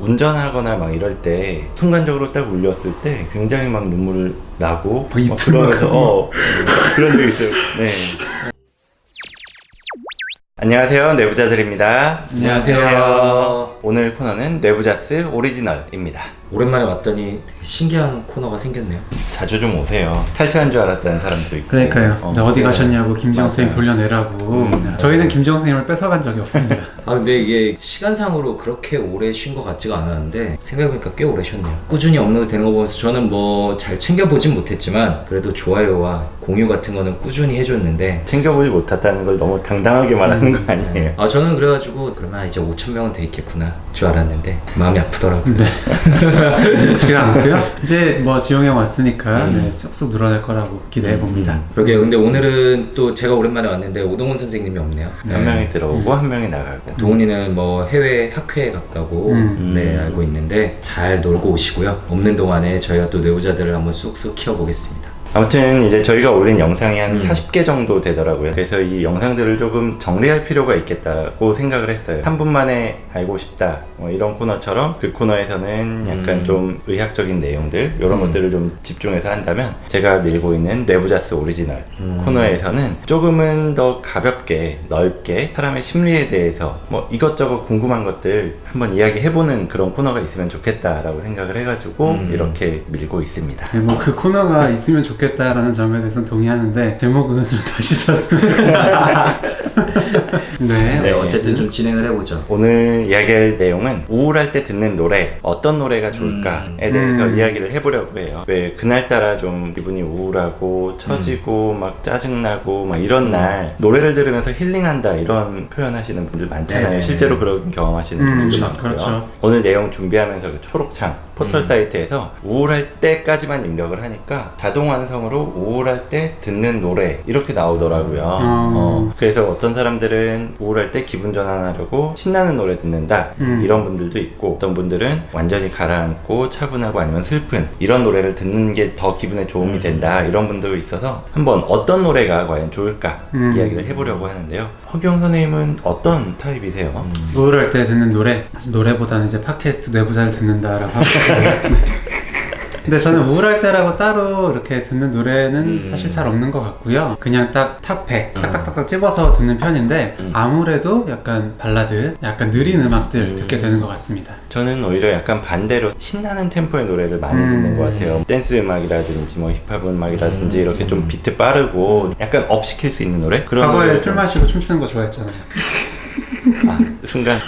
운전하거나 막 이럴 때 순간적으로 딱 울렸을 때 굉장히 막 눈물 나고 막 입틀 그러면서 그런 적이 있어요. 네. 안녕하세요, 내부자들입니다. 안녕하세요. 오늘 코너는 내부자스 오리지널입니다. 오랜만에 왔더니 되게 신기한 코너가 생겼네요. 자주 좀 오세요. 탈퇴한 줄 알았다는 사람도 있고. 그러니까요. 어디 가셨냐고 김지영 맞아요. 선생님 돌려내라고. 저희는 김지영 선생님을 뺏어간 적이 없습니다. 아 근데 이게 시간상으로 그렇게 오래 쉰 것 같지가 않았는데 생각해보니까 꽤 오래 쉬었네요. 꾸준히 업로드 되는 거 보면서 저는 뭐 잘 챙겨보진 못했지만 그래도 좋아요와 공유 같은 거는 꾸준히 해줬는데 챙겨보지 못했다는 걸 너무 당당하게 말하는 거 아니에요? 아 저는 그래가지고 그러면 이제 5,000명은 돼 있겠구나 줄 알았는데 마음이 아프더라고요. 네. 제가 않고요. 이제 뭐 지영이 형 왔으니까 네, 쑥쑥 늘어날 거라고 기대해 봅니다. 그러게 근데 오늘은 또 제가 오랜만에 왔는데 오동훈 선생님이 없네요. 한 명이 들어오고 한 명이 나가고. 동훈이는 뭐 해외 학회에 갔다고 네 알고 있는데 잘 놀고 오시고요. 없는 동안에 저희가 또 내부자들을 한번 쑥쑥 키워보겠습니다. 아무튼 이제 저희가 올린 영상이 한 40개 정도 되더라고요. 그래서 이 영상들을 조금 정리할 필요가 있겠다고 생각을 했어요. 3분 만에 알고 싶다 뭐 이런 코너처럼 그 코너에서는 약간 좀 의학적인 내용들 이런 것들을 좀 집중해서 한다면 제가 밀고 있는 내부자스 오리지널 코너에서는 조금은 더 가볍게 넓게 사람의 심리에 대해서 뭐 이것저것 궁금한 것들 한번 이야기해보는 그런 코너가 있으면 좋겠다라고 생각을 해가지고 이렇게 밀고 있습니다. 네, 뭐 그 코너가 있으면 좋겠다라는 점에 대해서는 동의하는데 제목은 좀 다시 줬습니다. 네 어쨌든 좀 진행을 해보죠. 오늘 이야기할 내용은 우울할 때 듣는 노래 어떤 노래가 좋을까에 대해서 이야기를 해보려고 해요. 왜 그날따라 좀 기분이 우울하고 처지고 막 짜증나고 막 이런 날 노래를 들으면서 힐링한다 이런 표현하시는 분들 많잖아요. 네네. 실제로 그런 경험하시는 분들 많고요. 그렇죠. 오늘 내용 준비하면서 그 초록창 포털 사이트에서 우울할 때까지만 입력을 하니까 자동 완성으로 우울할 때 듣는 노래 이렇게 나오더라고요. 그래서 어떤 사람들은 우울할 때 기분 전환하려고 신나는 노래 듣는다 이런 분들도 있고, 어떤 분들은 완전히 가라앉고 차분하고 아니면 슬픈 이런 노래를 듣는 게 더 기분에 도움이 된다 이런 분들도 있어서 한번 어떤 노래가 과연 좋을까 이야기를 해보려고 하는데요. 허경 선생님은 어떤 타입이세요? 우울할 때 듣는 노래, 노래보다는 이제 팟캐스트 내부자를 듣는다라고 하고 근데 저는 우울할 때라고 따로 이렇게 듣는 노래는 사실 잘 없는 것 같고요. 그냥 딱 탑 100 딱딱딱딱 집어서 듣는 편인데 아무래도 약간 발라드, 약간 느린 음악들 듣게 되는 것 같습니다. 저는 오히려 약간 반대로 신나는 템포의 노래를 많이 듣는 것 같아요. 댄스 음악이라든지 뭐 힙합 음악이라든지 이렇게 좀 비트 빠르고 약간 업 시킬 수 있는 노래? 그런 과거에 노래를 술 좀- 마시고 춤추는 거 좋아했잖아요. 순간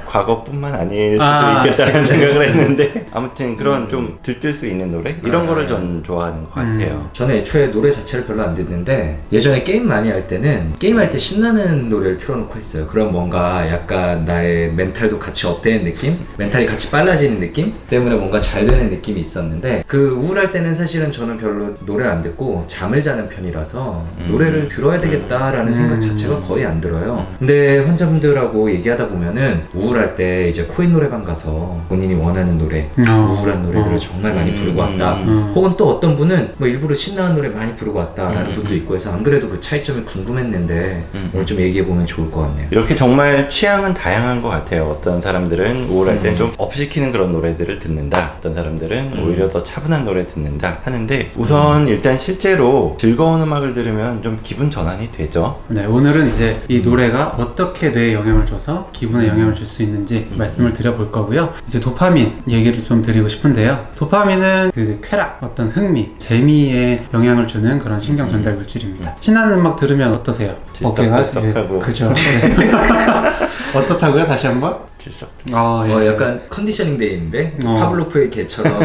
과거뿐만 아닐 수도 있겠다는 생각을 했는데 아무튼 그런 좀 들뜰 수 있는 노래? 이런 거를 전 좋아하는 것 같아요. 저는 애초에 노래 자체를 별로 안 듣는데 예전에 게임 많이 할 때는 게임할 때 신나는 노래를 틀어놓고 했어요. 그럼 뭔가 약간 나의 멘탈도 같이 업되는 느낌? 멘탈이 같이 빨라지는 느낌? 때문에 뭔가 잘 되는 느낌이 있었는데 그 우울할 때는 사실은 저는 별로 노래를 안 듣고 잠을 자는 편이라서 노래를 들어야 되겠다라는 생각 자체가 거의 안 들어요. 근데 환자분들하고 얘기하다 보면은 우울할 때 이제 코인 노래방 가서 본인이 원하는 노래, 우울한 노래들을 정말 많이 부르고 왔다. 혹은 또 어떤 분은 뭐 일부러 신나는 노래 많이 부르고 왔다라는 분도 있고 해서 안 그래도 그 차이점이 궁금했는데 오늘 좀 얘기해보면 좋을 것 같네요. 이렇게 정말 취향은 다양한 것 같아요. 어떤 사람들은 우울할 때 좀 업시키는 그런 노래들을 듣는다, 어떤 사람들은 오히려 더 차분한 노래 듣는다 하는데 우선 일단 실제로 즐거운 음악을 들으면 좀 기분 전환이 되죠. 네, 오늘은 이제 이 노래가 어떻게 뇌에 영향을 줘서 기분에 영향을 줄 수 있는지 말씀을 드려볼 거고요. 이제 도파민 얘기를 좀 드리고 싶은데요. 도파민은 그 쾌락, 어떤 흥미, 재미에 영향을 주는 그런 신경 전달 물질입니다. 신나는 음악 들으면 어떠세요? 들썩들썩하고. 그죠. 네. 어떻다고요? 다시 한번? 들썩. 약간 컨디셔닝 데이인데 파블로프의 개처럼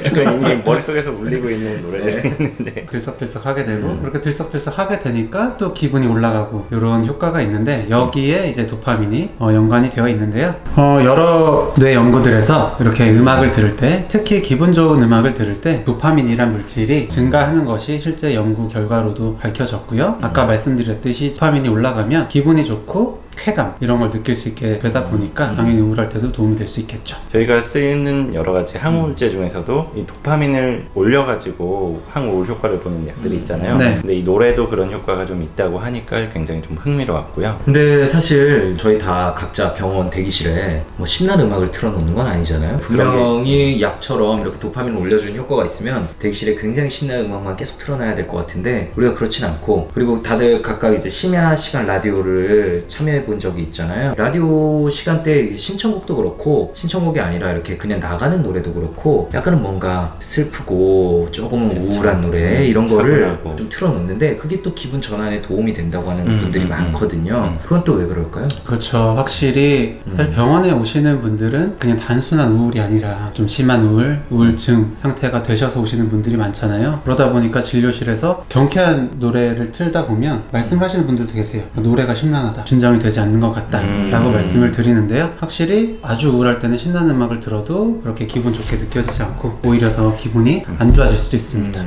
약간 이미 머릿속에서 울리고 있는 노래를 했는데 들썩들썩 하게 되고 그렇게 들썩들썩 하게 되니까 또 기분이 올라가고 이런 효과가 있는데 여기에 이제 도파민이 연관이 되어 있는데요. 여러 뇌 연구들에서 이렇게 음악을 들을 때 특히 기분 좋은 음악을 들을 때 도파민이란 물질이 증가하는 것이 실제 연구 결과로도 밝혀졌고요. 아까 말씀드렸듯이 도파민이 올라가면 기분이 좋고 쾌감 이런 걸 느낄 수 있게 되다 보니까 당연히 우울할 때도 도움이 될 수 있겠죠. 저희가 쓰는 여러 가지 항우울제 중에서도 이 도파민을 올려가지고 항우울 효과를 보는 약들이 있잖아요. 네. 근데 이 노래도 그런 효과가 좀 있다고 하니까 굉장히 좀 흥미로웠고요. 근데 사실 저희 다 각자 병원 대기실에 뭐 신나는 음악을 틀어놓는 건 아니잖아요. 분명히 약처럼 이렇게 도파민을 올려주는 효과가 있으면 대기실에 굉장히 신나는 음악만 계속 틀어놔야 될 것 같은데 우리가 그렇진 않고, 그리고 다들 각각 이제 심야 시간 라디오를 참여해 본 적이 있잖아요. 라디오 시간대 신청곡도 그렇고 신청곡이 아니라 이렇게 그냥 나가는 노래도 그렇고 약간은 뭔가 슬프고 조금은 우울한 노래 이런 거를 차분하고. 좀 틀어놓는데 그게 또 기분 전환에 도움이 된다고 하는 분들이 많거든요. 그건 또 왜 그럴까요? 그렇죠. 확실히 사실 병원에 오시는 분들은 그냥 단순한 우울이 아니라 좀 심한 우울증 상태가 되셔서 오시는 분들이 많잖아요. 그러다 보니까 진료실에서 경쾌한 노래를 틀다 보면 말씀하시는 분들도 계세요. 노래가 심란하다, 진정이 되지 않는 것 같다 라고 말씀을 드리는데요. 확실히 아주 우울할 때는 신나는 음악을 들어도 그렇게 기분 좋게 느껴지지 않고 오히려 더 기분이 안 좋아질 수도 있습니다.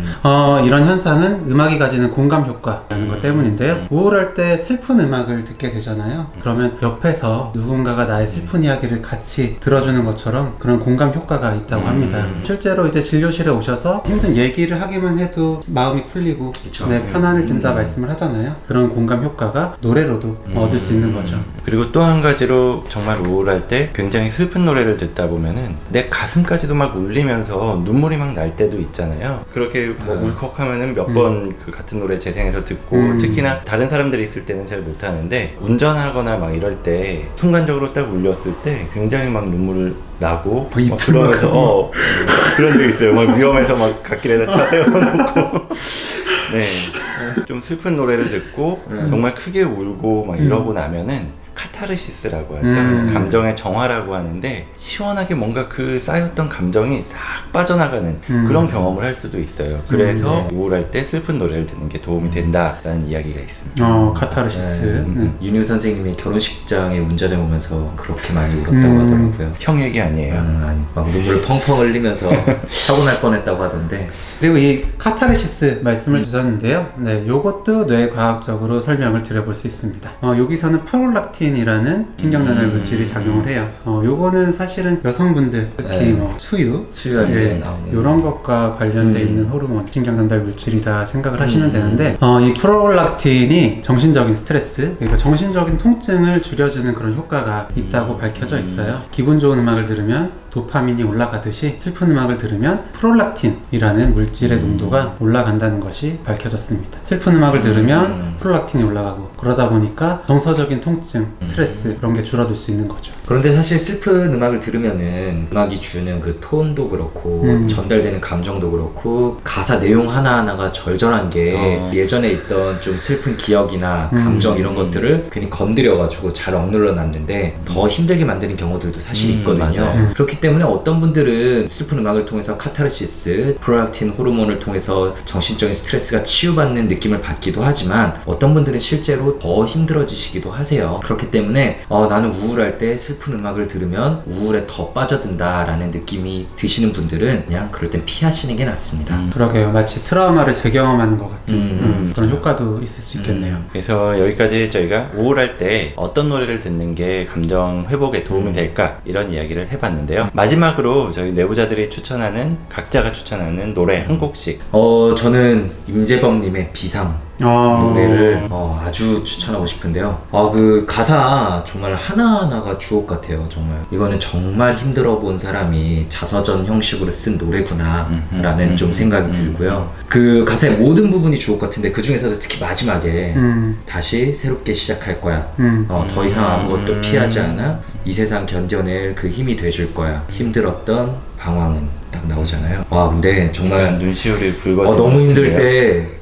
이런 현상은 음악이 가지는 공감 효과라는 것 때문인데요. 우울할 때 슬픈 음악을 듣게 되잖아요. 그러면 옆에서 누군가가 나의 슬픈 이야기를 같이 들어주는 것처럼 그런 공감 효과가 있다고 합니다. 실제로 이제 진료실에 오셔서 힘든 얘기를 하기만 해도 마음이 풀리고 그쵸. 네, 편안해진다 말씀을 하잖아요. 그런 공감 효과가 노래로도 얻을 수 있는 거죠. 그리고 또 한 가지로 정말 우울할 때 굉장히 슬픈 노래를 듣다 보면은 내 가슴까지도 막 울리면서 눈물이 막 날 때도 있잖아요. 그렇게 뭐 울컥하면은 몇 번 그 같은 노래 재생해서 듣고 특히나 다른 사람들이 있을 때는 잘 못하는데 운전하거나 막 이럴 때 순간적으로 딱 울렸을 때 굉장히 막 눈물을 나고 막 그러면서 그런 적 있어요. 막 위험해서 막 갓길에다 차 세워놓고 네, 좀 슬픈 노래를 듣고 정말 크게 울고 막 이러고 나면은 카타르시스라고 하죠. 감정의 정화라고 하는데 시원하게 뭔가 그 쌓였던 감정이 싹 빠져나가는 그런 경험을 할 수도 있어요. 그래서 우울할 때 슬픈 노래를 듣는 게 도움이 된다라는 이야기가 있습니다. 카타르시스. 윤유 선생님이 결혼식장에 운전해 오면서 그렇게 많이 울었다고 하더라고요. 형 얘기 아니에요. 아니, 막 눈물을 펑펑 흘리면서 사고 날 뻔했다고 하던데. 그리고 이 카타르시스 말씀을 주셨는데요. 네, 요것도 뇌과학적으로 설명을 드려볼 수 있습니다. 여기서는 프롤락틴이라는 신경전달 물질이 작용을 해요. 요거는 사실은 여성분들, 특히 뭐 수유할 때 나오는 이런 것과 관련돼 있는 호르몬, 신경전달 물질이다 생각을 하시면 되는데, 이 프롤락틴이 정신적인 스트레스, 그러니까 정신적인 통증을 줄여주는 그런 효과가 있다고 밝혀져 있어요. 기분 좋은 음악을 들으면 도파민이 올라가듯이 슬픈 음악을 들으면 프롤락틴이라는 물질의 농도가 올라간다는 것이 밝혀졌습니다. 슬픈 음악을 들으면 프롤락틴이 올라가고, 그러다 보니까 정서적인 통증, 스트레스 그런 게 줄어들 수 있는 거죠. 그런데 사실 슬픈 음악을 들으면은 음악이 주는 그 톤도 그렇고 전달되는 감정도 그렇고 가사 내용 하나하나가 절절한 게 예전에 있던 좀 슬픈 기억이나 감정 이런 것들을 괜히 건드려가지고 잘 억눌러 놨는데 더 힘들게 만드는 경우들도 사실 있거든요. 그렇기 때문에 어떤 분들은 슬픈 음악을 통해서 카타르시스, 프롤락틴 호르몬을 통해서 정신적인 스트레스가 치유받는 느낌을 받기도 하지만 어떤 분들은 실제로 더 힘들어지시기도 하세요. 그렇기 때문에 나는 우울할 때 슬픈 음악을 들으면 우울에 더 빠져든다 라는 느낌이 드시는 분들은 그냥 그럴 땐 피하시는 게 낫습니다. 그러게요. 마치 트라우마를 재경험하는 것 같은 그런 효과도 있을 수 있겠네요. 그래서 여기까지 저희가 우울할 때 어떤 노래를 듣는 게 감정 회복에 도움이 될까 이런 이야기를 해봤는데요. 마지막으로 저희 내부자들이 추천하는, 각자가 추천하는 노래 한 곡씩. 저는 임재범님의 비상 노래를 아주 추천하고 싶은데요. 그 가사 정말 하나하나가 주옥 같아요. 정말 이거는 정말 힘들어 본 사람이 자서전 형식으로 쓴 노래구나 라는 좀 생각이 들고요. 그 가사의 모든 부분이 주옥 같은데 그 중에서도 특히 마지막에 다시 새롭게 시작할 거야. 더 이상 아무것도 피하지 않아. 이 세상 견뎌낼 그 힘이 돼줄 거야. 힘들었던 방황은 딱 나오잖아요. 근데 정말 눈시울이 붉어서 너무 힘들 때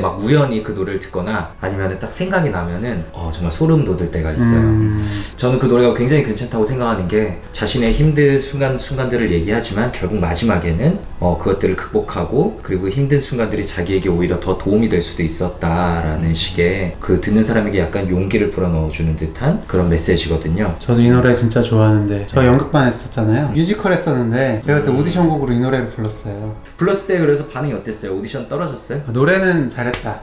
막 우연히 그 노래를 듣거나 아니면 딱 생각이 나면은 정말 소름 돋을 때가 있어요. 저는 그 노래가 굉장히 괜찮다고 생각하는 게 자신의 힘든 순간들을 얘기하지만 결국 마지막에는 그것들을 극복하고 그리고 힘든 순간들이 자기에게 오히려 더 도움이 될 수도 있었다라는 식의 그 듣는 사람에게 약간 용기를 불어넣어주는 듯한 그런 메시지거든요. 저도 이 노래 진짜 좋아하는데 저 연극반 했었잖아요. 뮤지컬 했었는데 제가 그때 오디션곡으로 이 노래를 불렀어요. 불렀을 때 그래서 반응이 어땠어요? 오디션 떨어졌어요? 노래는 잘했다.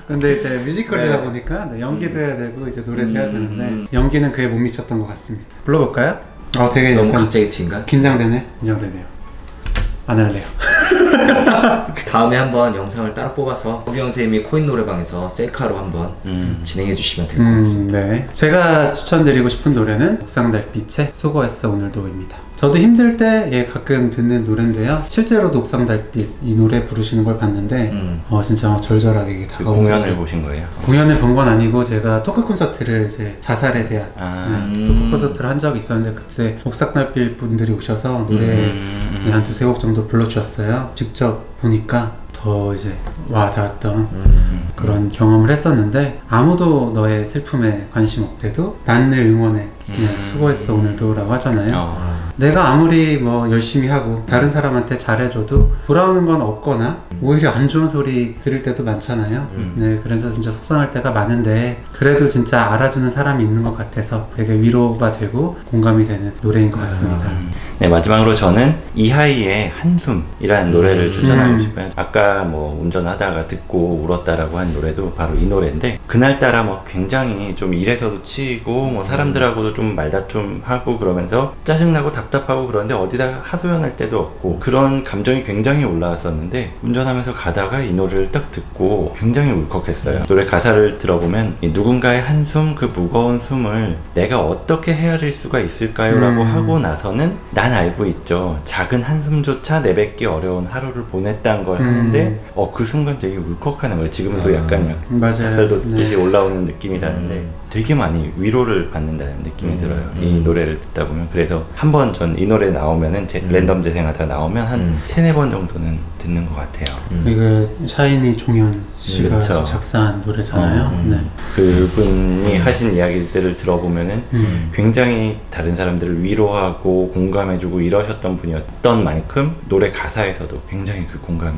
근데 이제 뮤지컬이다 네. 보니까 네, 연기도 해야 되고 이제 노래도 해야 되는데 연기는 그에 못 미쳤던 것 같습니다. 불러볼까요? 되게 너무 약간 갑자기 튄가? 긴장되네. 긴장되네요. 안 할래요. 다음에 한번 영상을 따로 뽑아서 허경 선생님이 코인 노래방에서 셀카로 한번 진행해 주시면 될 것 같습니다. 네. 제가 추천드리고 싶은 노래는 옥상달빛의 수고했어 오늘도입니다. 저도 힘들 때 가끔 듣는 노래인데요. 실제로도 옥상달빛 이 노래 부르시는 걸 봤는데 진짜 막 절절하게 이게 그 다가오더라고요. 공연을 보신 거예요? 공연을 본 건 아니고 제가 토크 콘서트를 이제 자살에 대한 토크 콘서트를 한 적이 있었는데 그때 옥상달빛 분들이 오셔서 노래 한 두세 곡 정도 불러주셨어요. 직접 보니까 더 이제 와 닿았던 그런 경험을 했었는데 아무도 너의 슬픔에 관심 없대도 난 늘 응원해 그냥 수고했어 오늘도 라고 하잖아요. 내가 아무리 뭐 열심히 하고 다른 사람한테 잘해줘도 돌아오는 건 없거나 오히려 안 좋은 소리 들을 때도 많잖아요. 네, 그래서 진짜 속상할 때가 많은데 그래도 진짜 알아주는 사람이 있는 것 같아서 되게 위로가 되고 공감이 되는 노래인 것 같습니다. 네, 마지막으로 저는 이하이의 한숨이라는 노래를 추천하고 싶어요. 아까 뭐 운전하다가 듣고 울었다라고 한 노래도 바로 이 노래인데 그날따라 뭐 굉장히 좀 일에서도 치이고 뭐 사람들하고도 좀 말다툼하고 그러면서 짜증나고 답답하고 그런데 어디다 하소연할 때도 없고 그런 감정이 굉장히 올라왔었는데 운전하면서 가다가 이 노래를 딱 듣고 굉장히 울컥했어요. 노래 가사를 들어보면 이 누군가의 한숨 그 무거운 숨을 내가 어떻게 헤아릴 수가 있을까요? 라고 하고 나서는 난 알고 있죠. 작은 한숨조차 내뱉기 어려운 하루를 보냈다는 걸 하는데 그 순간 되게 울컥하는 거예요. 지금도 약간 맞아요. 닭살돋듯이 네. 올라오는 느낌이 나는데 되게 많이 위로를 받는다는 느낌이 들어요. 이 노래를 듣다 보면. 그래서 한 번 전 이 노래 나오면은 랜덤 재생하다 나오면 한 세네 번 정도는 듣는 것 같아요. 그 샤이니 종현 씨가 그렇죠. 작사한 노래잖아요. 네. 그분이 하신 이야기들을 들어보면은 굉장히 다른 사람들을 위로하고 공감해주고 이러셨던 분이었던 만큼 노래 가사에서도 굉장히 그 공감이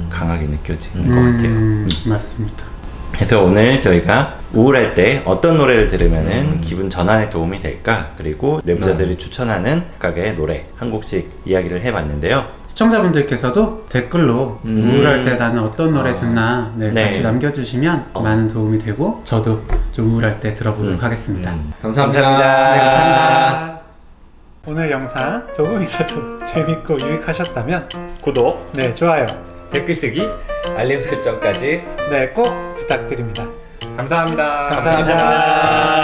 강하게 느껴지는 것 같아요. 맞습니다. 그래서 오늘 저희가 우울할 때 어떤 노래를 들으면은 기분 전환에 도움이 될까, 그리고 내부자들이 추천하는 각각의 노래 한 곡씩 이야기를 해봤는데요. 시청자분들께서도 댓글로 우울할 때 나는 어떤 노래 듣나 네. 같이 남겨주시면 많은 도움이 되고 저도 좀 우울할 때 들어보도록 하겠습니다. 감사합니다. 감사합니다. 네, 감사합니다. 오늘 영상 조금이라도 재밌고 유익하셨다면 구독, 네, 좋아요. 댓글 쓰기 알림 설정까지 네, 꼭 부탁드립니다. 감사합니다. 감사합니다.